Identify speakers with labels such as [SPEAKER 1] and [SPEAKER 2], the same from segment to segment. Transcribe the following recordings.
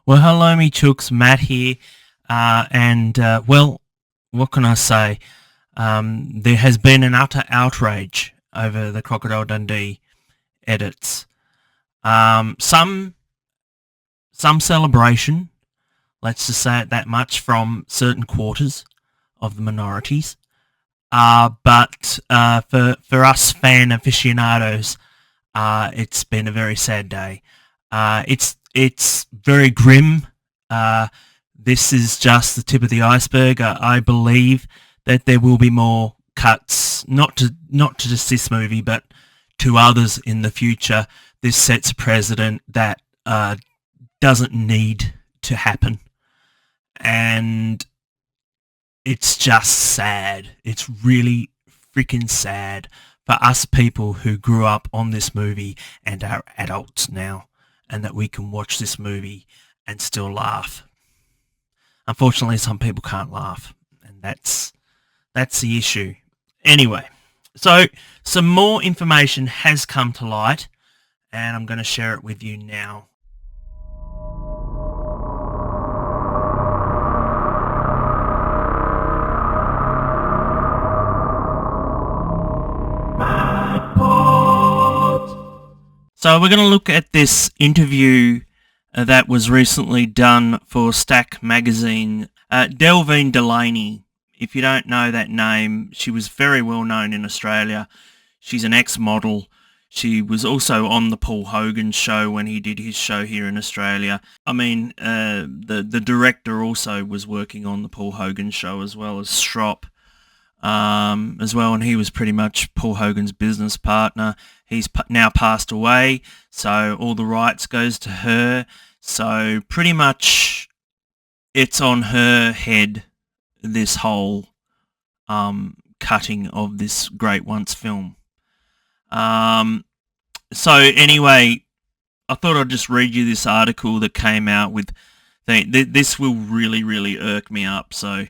[SPEAKER 1] Well, hello, me chooks. Matt here, what can I say? There has been an utter outrage over the Crocodile Dundee edits. Some celebration, let's just say it that much, from certain quarters of the minorities. But for us fan aficionados, it's been a very sad day. It's very grim. This is just the tip of the iceberg. I believe that there will be more cuts, not to just this movie, but to others in the future. This sets a precedent that doesn't need to happen, and it's just sad. It's really freaking sad for us people who grew up on this movie and are adults now, and that we can watch this movie and still laugh. Unfortunately, some people can't laugh, and that's the issue. Anyway, so some more information has come to light, and I'm going to share it with you now. So we're going to look at this interview that was recently done for Stack magazine. Delvine Delaney, if you don't know that name, she was very well known in Australia. She's an ex-model. She was also on the Paul Hogan show when he did his show here in Australia. I mean, the director also was working on the Paul Hogan show, as well as Strop. As well, and he was pretty much Paul Hogan's business partner. He's now passed away, so all the rights goes to her. So pretty much it's on her head, this whole cutting of this Great Once film. So anyway, I thought I'd just read you this article that came out with... This will really, really irk me up, so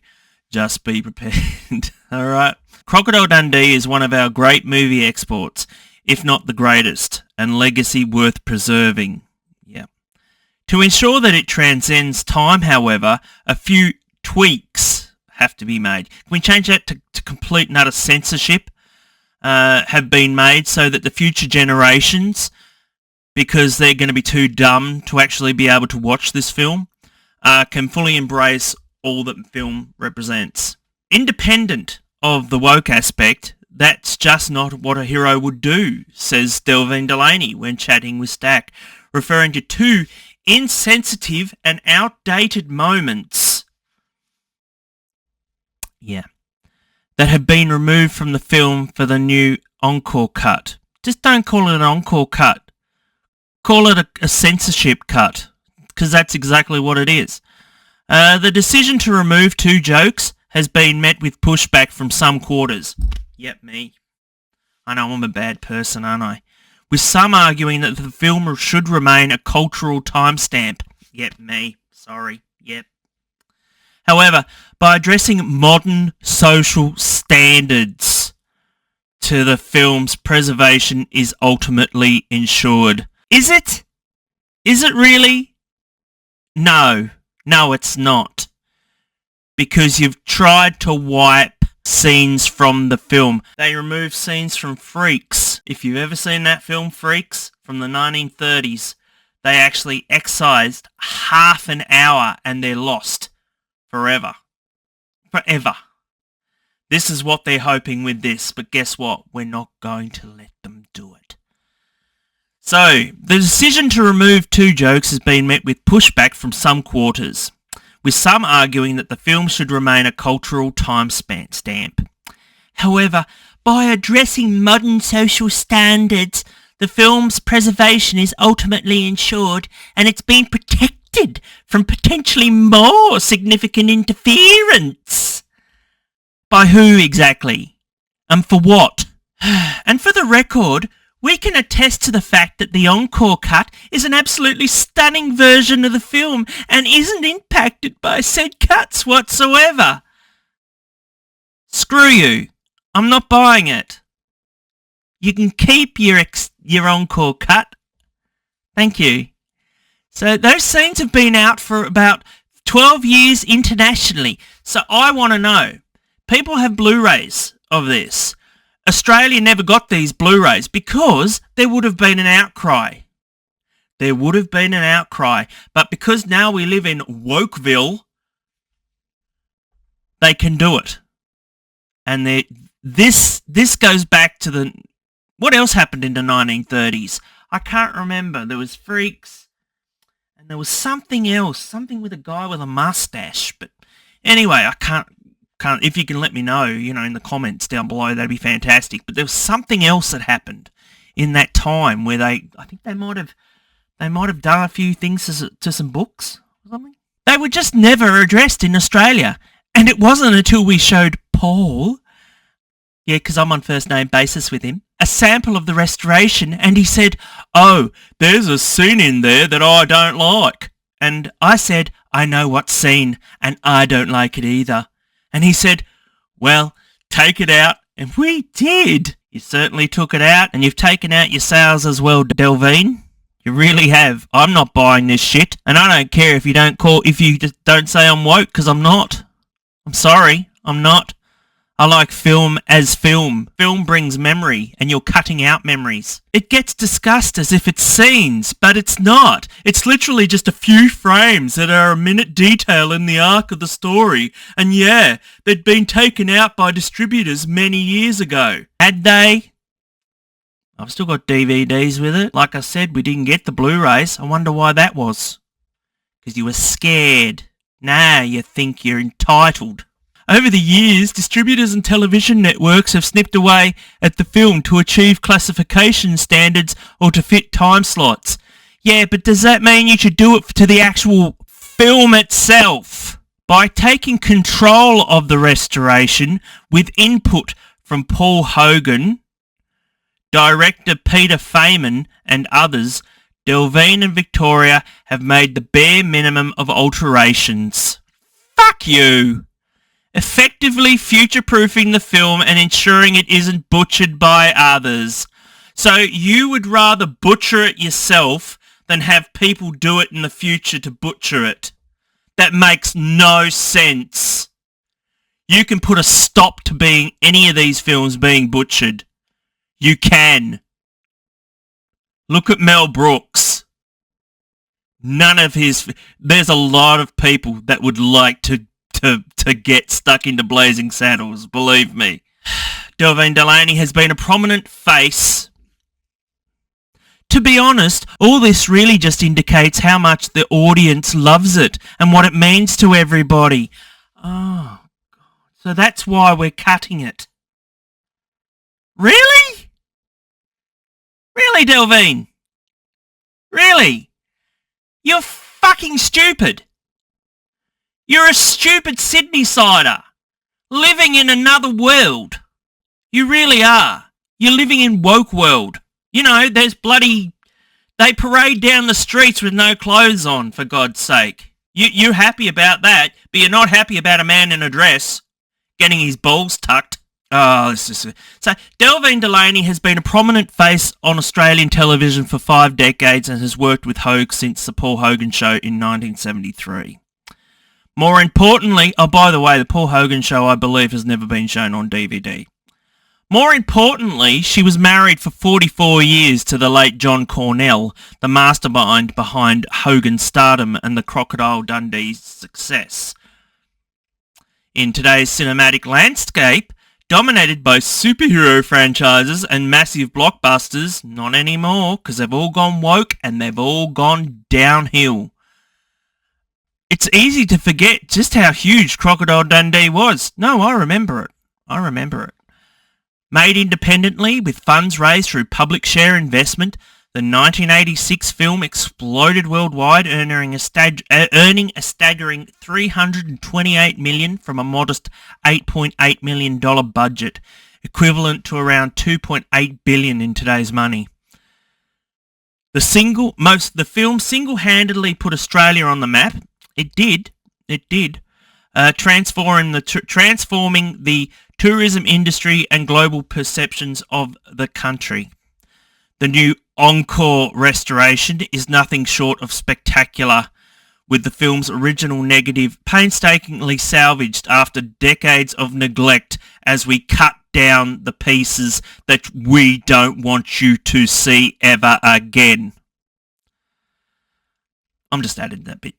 [SPEAKER 1] just be prepared. All right. Crocodile Dundee is one of our great movie exports, if not the greatest, and legacy worth preserving. Yeah. To ensure that it transcends time, however, a few tweaks have to be made. Can we change that to complete and utter censorship? Have been made so that the future generations, because they're going to be too dumb to actually be able to watch this film, can fully embrace all that film represents. Independent of the woke aspect, that's just not what a hero would do, says Delvine Delaney when chatting with Stack, referring to two insensitive and outdated moments, that have been removed from the film for the new encore cut. Just don't call it an encore cut. Call it a censorship cut, because that's exactly what it is. The decision to remove two jokes has been met with pushback from some quarters. Yep, me. I know I'm a bad person, aren't I? With some arguing that the film should remain a cultural timestamp. Yep, me. Sorry. Yep. However, by addressing modern social standards to the film's preservation is ultimately ensured. Is it? Is it really? No. No, it's not. Because you've tried to wipe scenes from the film. They removed scenes from Freaks. If you've ever seen that film, Freaks, from the 1930s, they actually excised half an hour and they're lost forever. Forever. This is what they're hoping with this, but guess what? We're not going to let them do it. So, the decision to remove two jokes has been met with pushback from some quarters, with some arguing that the film should remain a cultural timestamp. However, by addressing modern social standards, the film's preservation is ultimately ensured, and it's been protected from potentially more significant interference. By who exactly? And for what? And for the record, we can attest to the fact that the encore cut is an absolutely stunning version of the film and isn't impacted by said cuts whatsoever. Screw you. I'm not buying it. You can keep your encore cut. Thank you. So those scenes have been out for about 12 years internationally. So I want to know, people have Blu-rays of this. Australia never got these Blu-rays because there would have been an outcry. There would have been an outcry. But because now we live in Wokeville, they can do it. And this goes back to the... What else happened in the 1930s? I can't remember. There was Freaks, and there was something else, something with a guy with a mustache. But anyway, I can't. If you can let me know, in the comments down below, that'd be fantastic. But there was something else that happened in that time where I think they might have done a few things to some books or something. They were just never addressed in Australia, and it wasn't until we showed Paul, yeah, because I'm on first name basis with him, a sample of the restoration, and he said, "Oh, there's a scene in there that I don't like." And I said, "I know what scene, and I don't like it either." And he said, "Well, take it out." And we did. You certainly took it out, and you've taken out your sales as well, Delvine. You really have. I'm not buying this shit, and I don't care if you just don't say I'm woke, because I'm not. I'm sorry, I'm not. I like film as film. Film brings memory, and you're cutting out memories. It gets discussed as if it's scenes, but it's not. It's literally just a few frames that are a minute detail in the arc of the story. And yeah, they'd been taken out by distributors many years ago. Had they? I've still got DVDs with it. Like I said, we didn't get the Blu-rays. I wonder why that was. Because you were scared. Nah, you think you're entitled. Over the years, distributors and television networks have snipped away at the film to achieve classification standards or to fit time slots. Yeah, but does that mean you should do it to the actual film itself? By taking control of the restoration with input from Paul Hogan, director Peter Feynman and others, Delvine and Victoria have made the bare minimum of alterations. Fuck you! Effectively future-proofing the film and ensuring it isn't butchered by others. So you would rather butcher it yourself than have people do it in the future to butcher it. That makes no sense. You can put a stop to any of these films being butchered. You can. Look at Mel Brooks. There's a lot of people that would like to get stuck into Blazing Saddles, believe me. Delvine Delaney has been a prominent face. To be honest, all this really just indicates how much the audience loves it and what it means to everybody. Oh, God. So that's why we're cutting it. Really? Really, Delvine? Really? You're fucking stupid. You're a stupid Sydney-sider, living in another world. You really are. You're living in woke world. There's they parade down the streets with no clothes on, for God's sake. You're happy about that, but you're not happy about a man in a dress getting his balls tucked. Oh, so Delvine Delaney has been a prominent face on Australian television for 5 decades and has worked with Hogue since the Paul Hogan Show in 1973. More importantly, by the way, the Paul Hogan Show, I believe, has never been shown on DVD. More importantly, she was married for 44 years to the late John Cornell, the mastermind behind Hogan's stardom and the Crocodile Dundee's success. In today's cinematic landscape, dominated by superhero franchises and massive blockbusters, not anymore, because they've all gone woke and they've all gone downhill. It's easy to forget just how huge Crocodile Dundee was. No, I remember it. Made independently with funds raised through public share investment, the 1986 film exploded worldwide, earning a staggering $328 million from a modest $8.8 million budget, equivalent to around $2.8 billion in today's money. The film single-handedly put Australia on the map. It did, transforming the tourism industry and global perceptions of the country. The new encore restoration is nothing short of spectacular, with the film's original negative painstakingly salvaged after decades of neglect as we cut down the pieces that we don't want you to see ever again. I'm just adding that bit.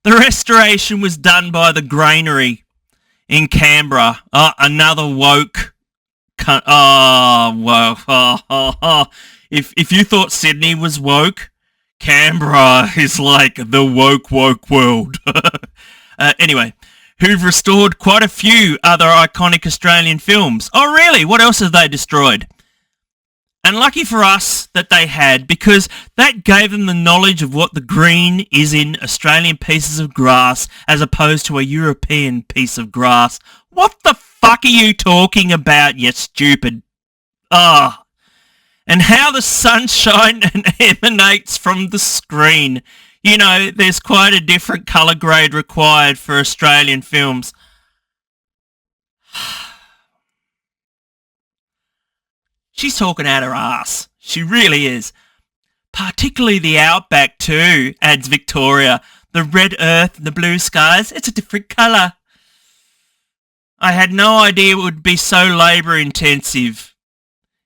[SPEAKER 1] The restoration was done by the Granary in Canberra. Another woke... If you thought Sydney was woke, Canberra is like the woke world. Anyway, who've restored quite a few other iconic Australian films. Oh really? What else have they destroyed? And lucky for us that they had, because that gave them the knowledge of what the green is in Australian pieces of grass as opposed to a European piece of grass. What the fuck are you talking about, you stupid? And how the sunshine emanates from the screen. You know, there's quite a different colour grade required for Australian films. She's talking out her ass. She really is. Particularly the outback too, adds Victoria. The red earth and the blue skies, it's a different colour. I had no idea it would be so labour intensive.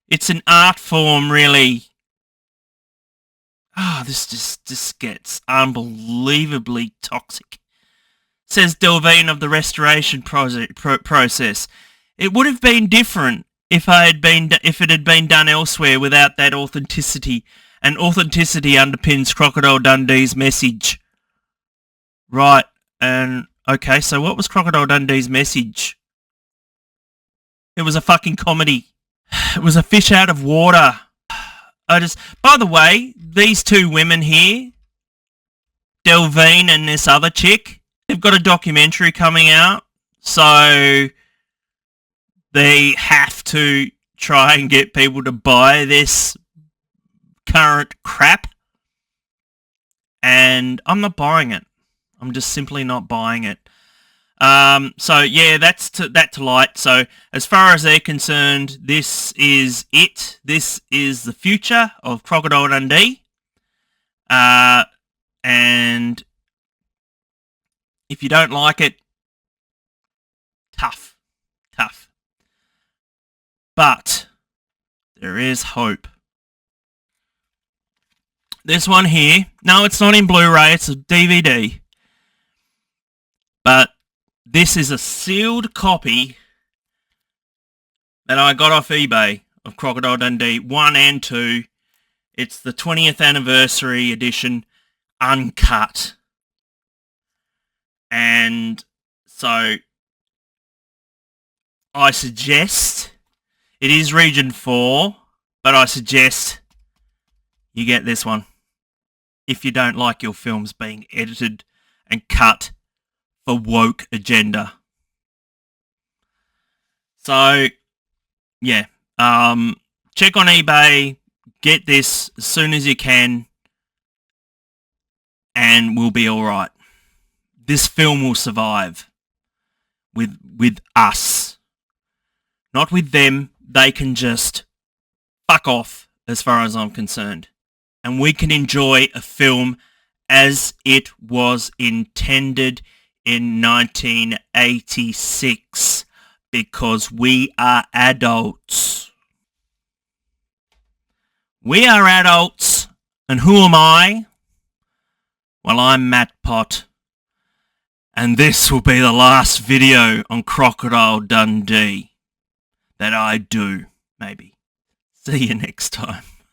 [SPEAKER 1] It's an art form, really. This just gets unbelievably toxic. Says Delvine of the restoration process. It would have been different if it had been done elsewhere without that authenticity, and authenticity underpins Crocodile Dundee's message. Right, and okay, so what was Crocodile Dundee's message? It was a fucking comedy. It was a fish out of water. By the way, these two women here, Delvine and this other chick, they've got a documentary coming out, so they have to try and get people to buy this current crap. And I'm not buying it. I'm just simply not buying it. So yeah, that's to light. So as far as they're concerned, this is it. This is the future of Crocodile Dundee. And if you don't like it, tough. But there is hope. This one here, no, it's not in Blu-ray, it's a DVD. But this is a sealed copy that I got off eBay of Crocodile Dundee 1 and 2. It's the 20th anniversary edition, uncut. And so I suggest, it is Region 4, but I suggest you get this one if you don't like your films being edited and cut for woke agenda. So, yeah, check on eBay, get this as soon as you can, and we'll be alright. This film will survive with us. Not with them. They can just fuck off as far as I'm concerned. And we can enjoy a film as it was intended in 1986 because we are adults. We are adults, and who am I? Well, I'm Matt Pott, and this will be the last video on Crocodile Dundee that I do, maybe. See you next time.